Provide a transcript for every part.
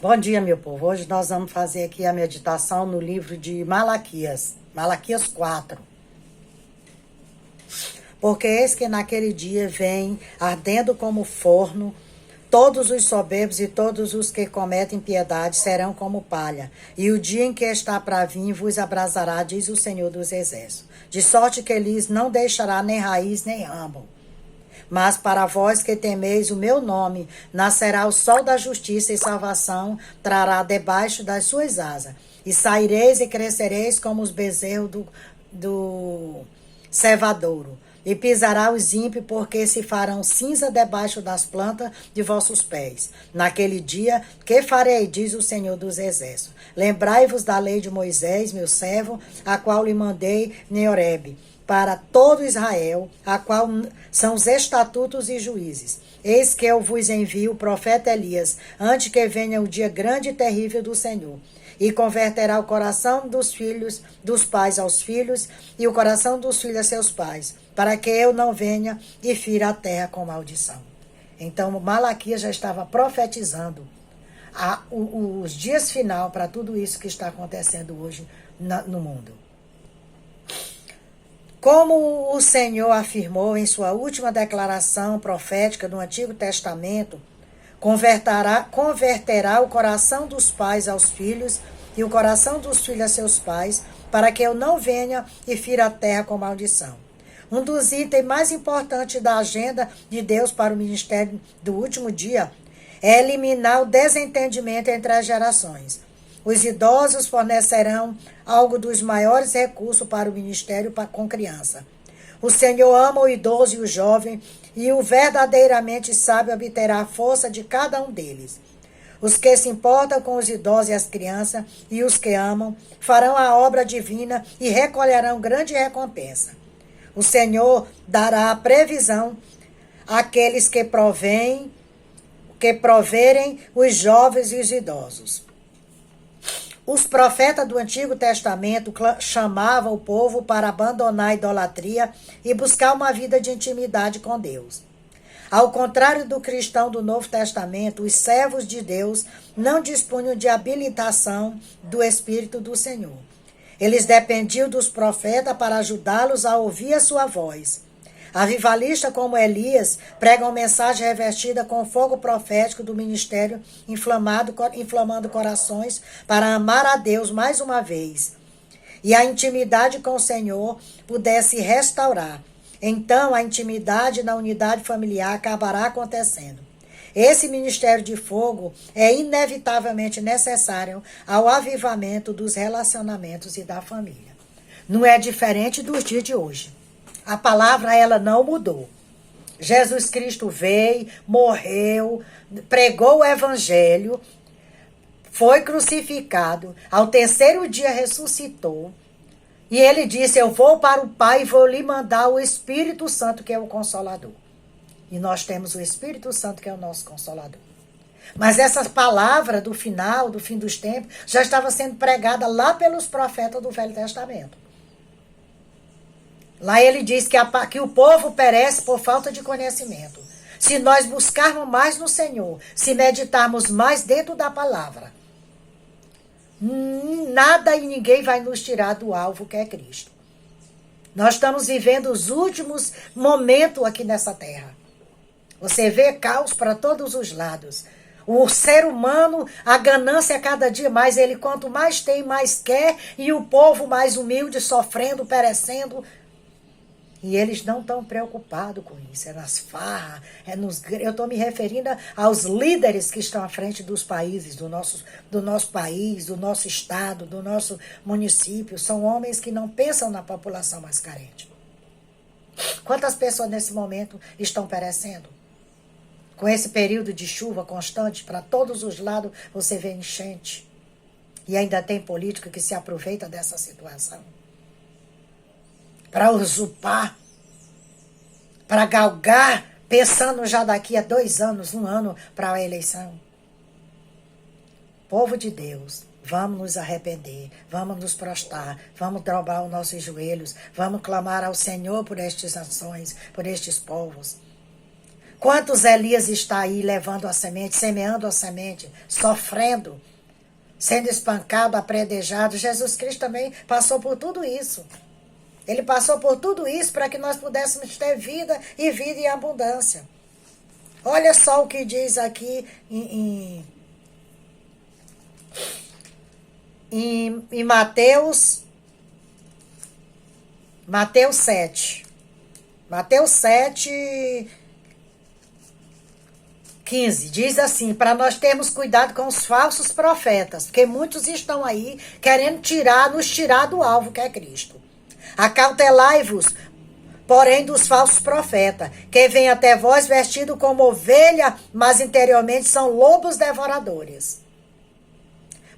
Bom dia, meu povo. Hoje nós vamos fazer aqui a meditação no livro de Malaquias, Malaquias 4. Porque eis que naquele dia vem, ardendo como forno, todos os soberbos e todos os que cometem piedade serão como palha. E o dia em que está para vir vos abrasará, diz o Senhor dos Exércitos. De sorte que lhes não deixará nem raiz nem ramo. Mas para vós que temeis o meu nome, nascerá o sol da justiça e salvação, trará debaixo das suas asas. E saireis e crescereis como os bezerros do cevadouro. E pisará os ímpios, porque se farão cinza debaixo das plantas de vossos pés. Naquele dia, que farei, diz o Senhor dos Exércitos? Lembrai-vos da lei de Moisés, meu servo, a qual lhe mandei em Horebe, para todo Israel, a qual são os estatutos e juízes. Eis que eu vos envio o profeta Elias, antes que venha o dia grande e terrível do Senhor. E converterá o coração dos filhos, dos pais aos filhos, e o coração dos filhos a seus pais, para que eu não venha e fira a terra com maldição. Então, Malaquias já estava profetizando os dias final para tudo isso que está acontecendo hoje no mundo. Como o Senhor afirmou em sua última declaração profética do Antigo Testamento, converterá o coração dos pais aos filhos e o coração dos filhos a seus pais, para que eu não venha e fira a terra com maldição. Um dos itens mais importantes da agenda de Deus para o ministério do último dia é eliminar o desentendimento entre as gerações. Os idosos fornecerão algo dos maiores recursos para o ministério com criança. O Senhor ama o idoso e o jovem, e o verdadeiramente sábio obterá a força de cada um deles. Os que se importam com os idosos e as crianças, e os que amam, farão a obra divina e recolherão grande recompensa. O Senhor dará a previsão àqueles que proverem os jovens e os idosos. Os profetas do Antigo Testamento chamavam o povo para abandonar a idolatria e buscar uma vida de intimidade com Deus. Ao contrário do cristão do Novo Testamento, os servos de Deus não dispunham de habilitação do Espírito do Senhor. Eles dependiam dos profetas para ajudá-los a ouvir a sua voz. Avivalistas como Elias pregam mensagem revestida com o fogo profético do ministério, inflamando corações para amar a Deus mais uma vez. E a intimidade com o Senhor pudesse restaurar. Então a intimidade na unidade familiar acabará acontecendo. Esse ministério de fogo é inevitavelmente necessário ao avivamento dos relacionamentos e da família. Não é diferente dos dias de hoje. A palavra, ela não mudou. Jesus Cristo veio, morreu, pregou o evangelho, foi crucificado, ao terceiro dia ressuscitou, e ele disse, eu vou para o Pai e vou lhe mandar o Espírito Santo, que é o Consolador. E nós temos o Espírito Santo, que é o nosso Consolador. Mas essa palavra do final, do fim dos tempos, já estava sendo pregada lá pelos profetas do Velho Testamento. Lá ele diz que o povo perece por falta de conhecimento. Se nós buscarmos mais no Senhor, se meditarmos mais dentro da palavra, nada e ninguém vai nos tirar do alvo que é Cristo. Nós estamos vivendo os últimos momentos aqui nessa terra. Você vê caos para todos os lados. O ser humano, a ganância cada dia mais, ele quanto mais tem, mais quer, e o povo mais humilde, sofrendo, perecendo. E eles não estão preocupados com isso, é nas farras, eu estou me referindo aos líderes que estão à frente dos países, do nosso país, do nosso estado, do nosso município. São homens que não pensam na população mais carente. Quantas pessoas nesse momento estão perecendo? Com esse período de chuva constante, para todos os lados você vê enchente. E ainda tem político que se aproveita dessa situação para usurpar, para galgar, pensando já daqui a 2 anos, 1 ano para a eleição. Povo de Deus, vamos nos arrepender, vamos nos prostrar, vamos dobrar os nossos joelhos, vamos clamar ao Senhor por estas nações, por estes povos. Quantos Elias está aí levando a semente, semeando a semente, sofrendo, sendo espancado, apredejado? Jesus Cristo também passou por tudo isso. Ele passou por tudo isso para que nós pudéssemos ter vida e vida em abundância. Olha só o que diz aqui em Mateus 7. Mateus 7, 15. Diz assim, para nós termos cuidado com os falsos profetas, porque muitos estão aí querendo nos tirar do alvo que é Cristo. Acautelai-vos, porém, dos falsos profetas, que vêm até vós vestido como ovelha, mas interiormente são lobos devoradores.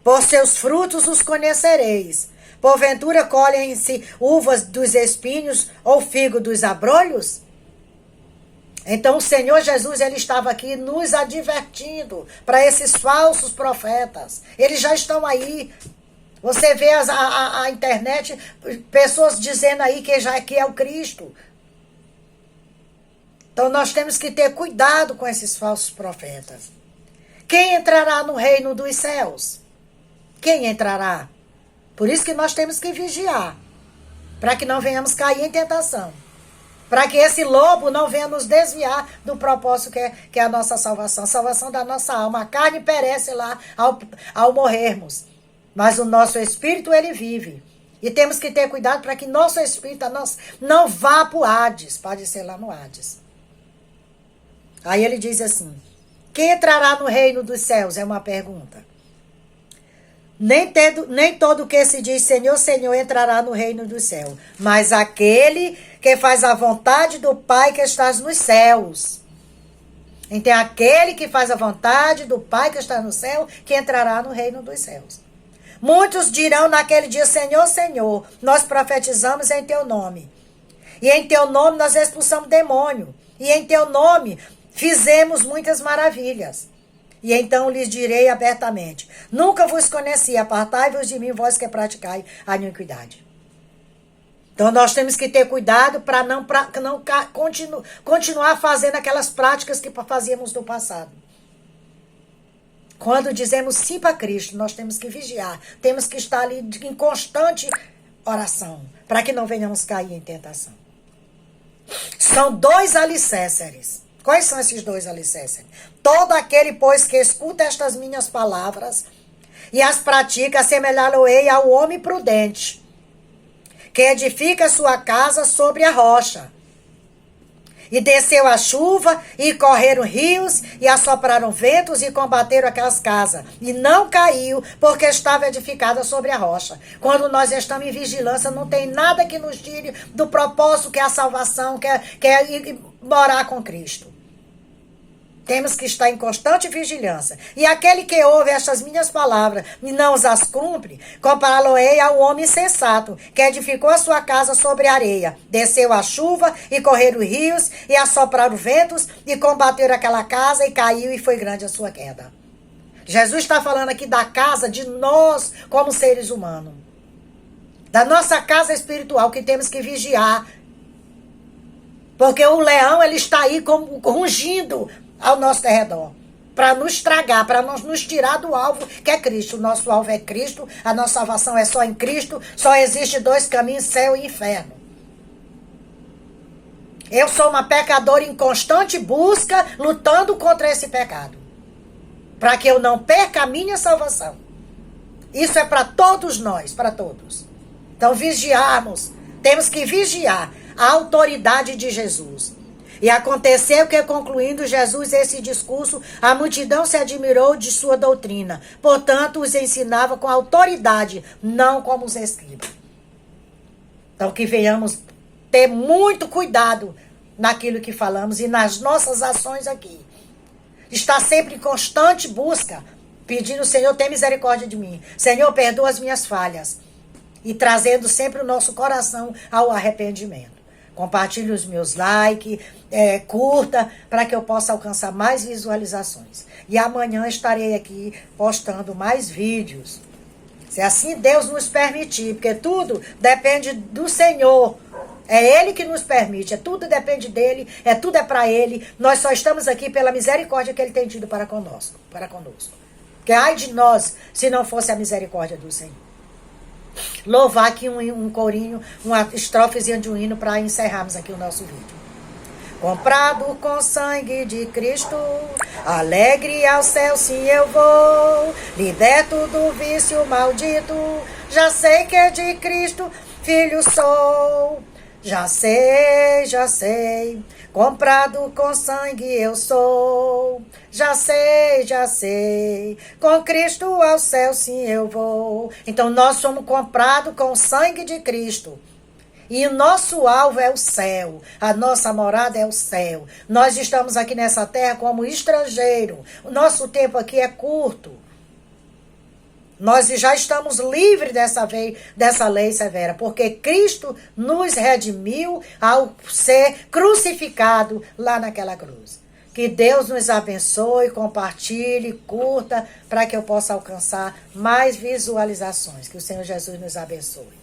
Por seus frutos os conhecereis. Porventura colhem-se uvas dos espinhos ou figo dos abrolhos? Então o Senhor Jesus, ele estava aqui nos advertindo para esses falsos profetas. Eles já estão aí. Você vê a internet, pessoas dizendo aí que é o Cristo. Então nós temos que ter cuidado com esses falsos profetas. Quem entrará no reino dos céus? Quem entrará? Por isso que nós temos que vigiar, para que não venhamos cair em tentação. Para que esse lobo não venha nos desviar do propósito que é a nossa salvação. A salvação da nossa alma. A carne perece lá ao morrermos. Mas o nosso espírito, ele vive. E temos que ter cuidado para que nosso espírito não vá para o Hades. Pode ser lá no Hades. Aí ele diz assim, quem entrará no reino dos céus? É uma pergunta. Nem todo que se diz Senhor, Senhor entrará no reino do céu, mas aquele que faz a vontade do Pai que estás nos céus. Então, aquele que faz a vontade do Pai que está no céu, que entrará no reino dos céus. Muitos dirão naquele dia, Senhor, Senhor, nós profetizamos em teu nome. E em teu nome nós expulsamos demônio. E em teu nome fizemos muitas maravilhas. E então lhes direi abertamente, nunca vos conheci, apartai-vos de mim, vós que praticai a iniquidade. Então nós temos que ter cuidado para não continuar fazendo aquelas práticas que fazíamos no passado. Quando dizemos sim para Cristo, nós temos que vigiar, temos que estar ali em constante oração, para que não venhamos cair em tentação. São 2 alicerces. Quais são esses 2 alicerces? Todo aquele, pois, que escuta estas minhas palavras e as pratica, assemelhá-lo-ei ao homem prudente, que edifica sua casa sobre a rocha. E desceu a chuva, e correram rios, e assopraram ventos, e combateram aquelas casas. E não caiu, porque estava edificada sobre a rocha. Quando nós estamos em vigilância, não tem nada que nos tire do propósito que é a salvação, que é ir morar com Cristo. Temos que estar em constante vigilância. E aquele que ouve estas minhas palavras e não as cumpre, compará-lo-ei ao homem sensato, que edificou a sua casa sobre a areia. Desceu a chuva, e correram rios, e assopraram ventos, e combateram aquela casa, e caiu, e foi grande a sua queda. Jesus está falando aqui da casa de nós, como seres humanos. Da nossa casa espiritual, que temos que vigiar. Porque o leão, ele está aí rugindo ao nosso redor, para nos tragar, para nos tirar do alvo que é Cristo. O nosso alvo é Cristo, a nossa salvação é só em Cristo, só existe 2 caminhos, céu e inferno. Eu sou uma pecadora em constante busca, lutando contra esse pecado, para que eu não perca a minha salvação. Isso é para todos nós, para todos. Então vigiarmos, temos que vigiar a autoridade de Jesus. E aconteceu que, concluindo Jesus esse discurso, a multidão se admirou de sua doutrina. Portanto, os ensinava com autoridade, não como os escribas. Então, que venhamos ter muito cuidado naquilo que falamos e nas nossas ações aqui. Estar sempre em constante busca, pedindo, Senhor, tem misericórdia de mim. Senhor, perdoa as minhas falhas. E trazendo sempre o nosso coração ao arrependimento. Compartilhe os meus likes, curta, para que eu possa alcançar mais visualizações. E amanhã estarei aqui postando mais vídeos. Se assim Deus nos permitir, porque tudo depende do Senhor. É Ele que nos permite, tudo depende dEle, tudo é para Ele. Nós só estamos aqui pela misericórdia que Ele tem tido para conosco. Porque ai de nós, se não fosse a misericórdia do Senhor. Louvar aqui um corinho, uma estrofezinha de um hino para encerrarmos aqui o nosso vídeo. Comprado com sangue de Cristo, alegre ao céu sim eu vou, liberto do vício maldito, já sei que é de Cristo, filho sou. Já sei, comprado com sangue eu sou. Já sei, com Cristo ao céu sim eu vou. Então nós somos comprados com o sangue de Cristo. E o nosso alvo é o céu, a nossa morada é o céu. Nós estamos aqui nessa terra como estrangeiro. O nosso tempo aqui é curto. Nós já estamos livres dessa lei severa, porque Cristo nos redimiu ao ser crucificado lá naquela cruz. Que Deus nos abençoe, compartilhe, curta, para que eu possa alcançar mais visualizações. Que o Senhor Jesus nos abençoe.